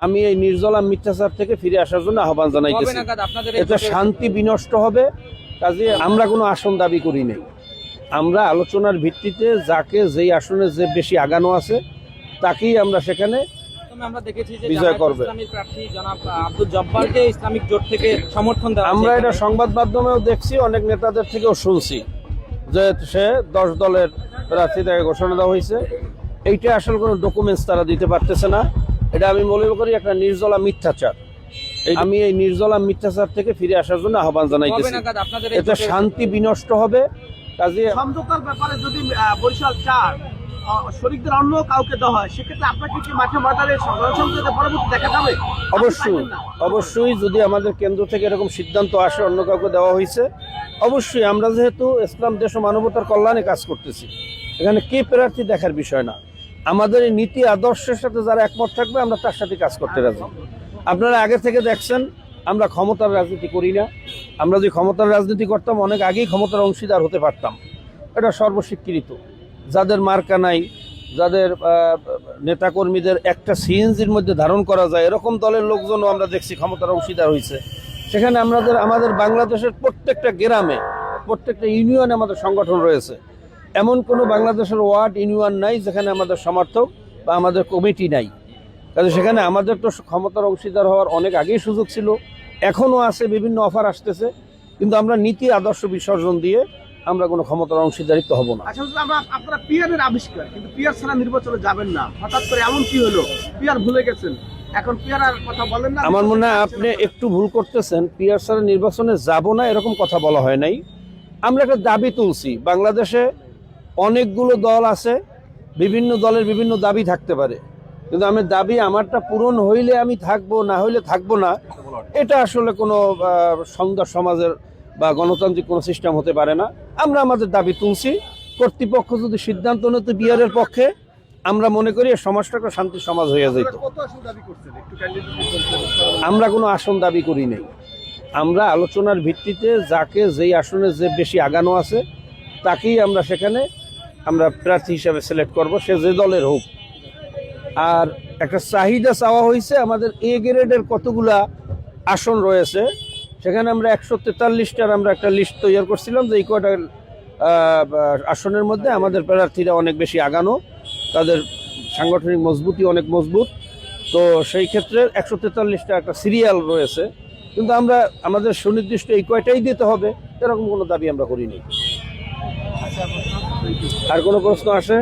আমি এই নির্জলা মিথ্যাচার থেকে ফিরে আসার জন্য আহ্বান জানাইতেছি। এটা শান্তি বিনষ্ট হবে, কাজে আমরা কোনো আসন দাবি করি নাই। আমরা আলোচনার ভিত্তিতে যাকে যেই আসনে যে বেশি আগানো আছে তাকেই আমরা সেখানে আমরা দেখেছি যে বিজয় করবে। ইসলামীর প্রার্থী জনাব আব্দুল জব্বারকে ইসলামিক জোট থেকে সমর্থন দেওয়া হয়েছে। আমরা এটা সংবাদ মাধ্যমেও দেখছি, অনেক নেতাদের থেকেও শুনছি যে সে 10 দলের প্রার্থী তাকে ঘোষণা দেওয়া হয়েছে। এইটা আসলে কোনো ডকুমেন্টস তারা দিতে পারতেছে না। এটা আমি মনে করি একটা নির্জলা মিথ্যাচার। আমি এই নির্জলা মিথ্যাচার থেকে ফিরে আসার জন্য আহ্বান জানাইতেছি। এটা শান্তি বিনষ্ট হবে, কাজে সমঝোতার ব্যাপারে যদি বরিশাল 4 শরীকদের অন্য কাউকে দেওয়া হয়, সেক্ষেত্রে আপনাকে কি মাঠে মাঠে গণসংযোগে পরবর্তী দেখা যাবে? অবশ্যই যদি আমাদের কেন্দ্র থেকে এরকম সিদ্ধান্ত আসে অন্য কাউকে দেওয়া হয়েছে, অবশ্যই আমরা যেহেতু ইসলাম দেশ ও মানবতার কল্যাণে কাজ করতেছি, এখানে কে প্রার্থী দেখার বিষয় না। আমাদের এই নীতি আদর্শের সাথে যারা একমত থাকবে আমরা তার সাথে কাজ করতে রাজি। আপনারা আগে থেকে দেখছেন আমরা ক্ষমতার রাজনীতি করি না। আমরা যদি ক্ষমতার রাজনীতি করতাম অনেক আগেই ক্ষমতার অংশীদার হতে পারতাম। এটা সর্বস্বীকৃত। যাদের মার্কা নাই, যাদের নেতাকর্মীদের একটা সিএনজির মধ্যে ধারণ করা যায়, এরকম দলের লোকজনও আমরা দেখছি ক্ষমতার অংশীদার হয়েছে। সেখানে আমাদের বাংলাদেশের প্রত্যেকটা গ্রামে, প্রত্যেকটা ইউনিয়নে আমাদের সংগঠন রয়েছে। এমন কোনো বাংলাদেশের ওয়ার্ড ইউনিয়ন নাই যেখানে আমাদের সমর্থক বা আমাদের কমিটি নাই। কাজে সেখানে আমাদের তো ক্ষমতার অংশীদার হওয়ার অনেক আগেই সুযোগ ছিল, এখনও আছে, বিভিন্ন অফার আসতেছে, কিন্তু আমরা নীতি আদর্শ বিসর্জন দিয়ে আমরা কোনো ক্ষমতার অংশীদারিত্ব হব না। আচ্ছা, আপনারা পিআরের আবিষ্কার, কিন্তু পিআর ছাড়া নির্বাচনে যাবেন না, হঠাৎ করে এমন কি হলো? পিআর ভুলে গেছেন, এখন পিআর আর কথা বলেন না? আমার মনে হয় আপনি একটু ভুল করতেছেন। পিআর ছাড়া নির্বাচনে যাব না এরকম কথা বলা হয় নাই। আমরা একটা দাবি তুলছি। বাংলাদেশে অনেকগুলো দল আছে, বিভিন্ন দলের বিভিন্ন দাবি থাকতে পারে, কিন্তু আমি দাবি আমারটা পূরণ হইলে আমি থাকবো, না হইলে থাকবো না, এটা আসলে কোনো সংঘ সমাজের বা গণতান্ত্রিক কোনো সিস্টেম হতে পারে না। আমরা আমাদের দাবি তুলছি। কর্তৃপক্ষ যদি সিদ্ধান্ত নিতে বিহারের পক্ষে, আমরা মনে করি সমাজটা একটা শান্তি সমাজ হয়ে যেত। আমরা কোনো আসন দাবি করি নাই। আমরা আলোচনার ভিত্তিতে যাকে যেই আসনে যে বেশি আগানো আছে তাকেই আমরা সেখানে আমরা প্রার্থী হিসাবে সিলেক্ট করব, সে যে দলের হোক। আর একটা চাহিদা চাওয়া হয়েছে, আমাদের এ গ্রেডের কতগুলা আসন রয়েছে, সেখানে আমরা 143টার আমরা একটা লিস্ট তৈরি করছিলাম যে এই কয়টা আসনের মধ্যে আমাদের প্রার্থীরা অনেক বেশি আগানো, তাদের সাংগঠনিক মজবুতি অনেক মজবুত। তো সেই ক্ষেত্রে 143টা একটা সিরিয়াল রয়েছে, কিন্তু আমরা আমাদের সুনির্দিষ্ট এই কয়টাই দিতে হবে এরকম কোনো দাবি আমরা করিনি। আর কোনো প্রশ্ন আসে?